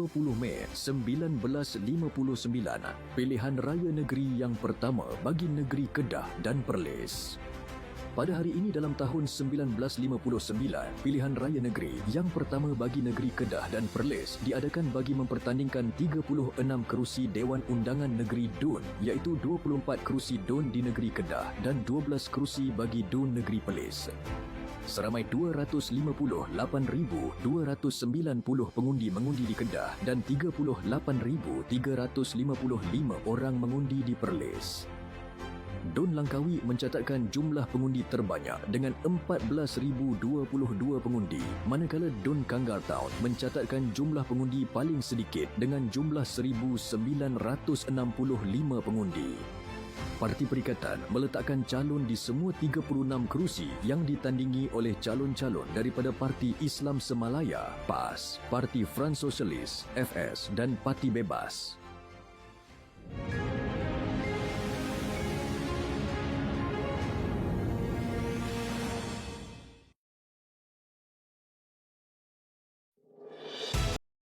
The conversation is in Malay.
20 Mei 1959, pilihan raya negeri yang pertama bagi negeri Kedah dan Perlis. Pada hari ini dalam tahun 1959, pilihan raya negeri yang pertama bagi negeri Kedah dan Perlis diadakan bagi mempertandingkan 36 kerusi Dewan Undangan Negeri Dun, iaitu 24 kerusi Dun di negeri Kedah dan 12 kerusi bagi Dun negeri Perlis. Seramai 258,290 pengundi mengundi di Kedah dan 38,355 orang mengundi di Perlis. Dun Langkawi mencatatkan jumlah pengundi terbanyak dengan 14,022 pengundi, manakala Dun Kangar Town mencatatkan jumlah pengundi paling sedikit dengan jumlah 1,965 pengundi. Parti Perikatan meletakkan calon di semua 36 kerusi yang ditandingi oleh calon-calon daripada Parti Islam Semalaya PAS, Parti Front Sosialis FS dan Parti Bebas.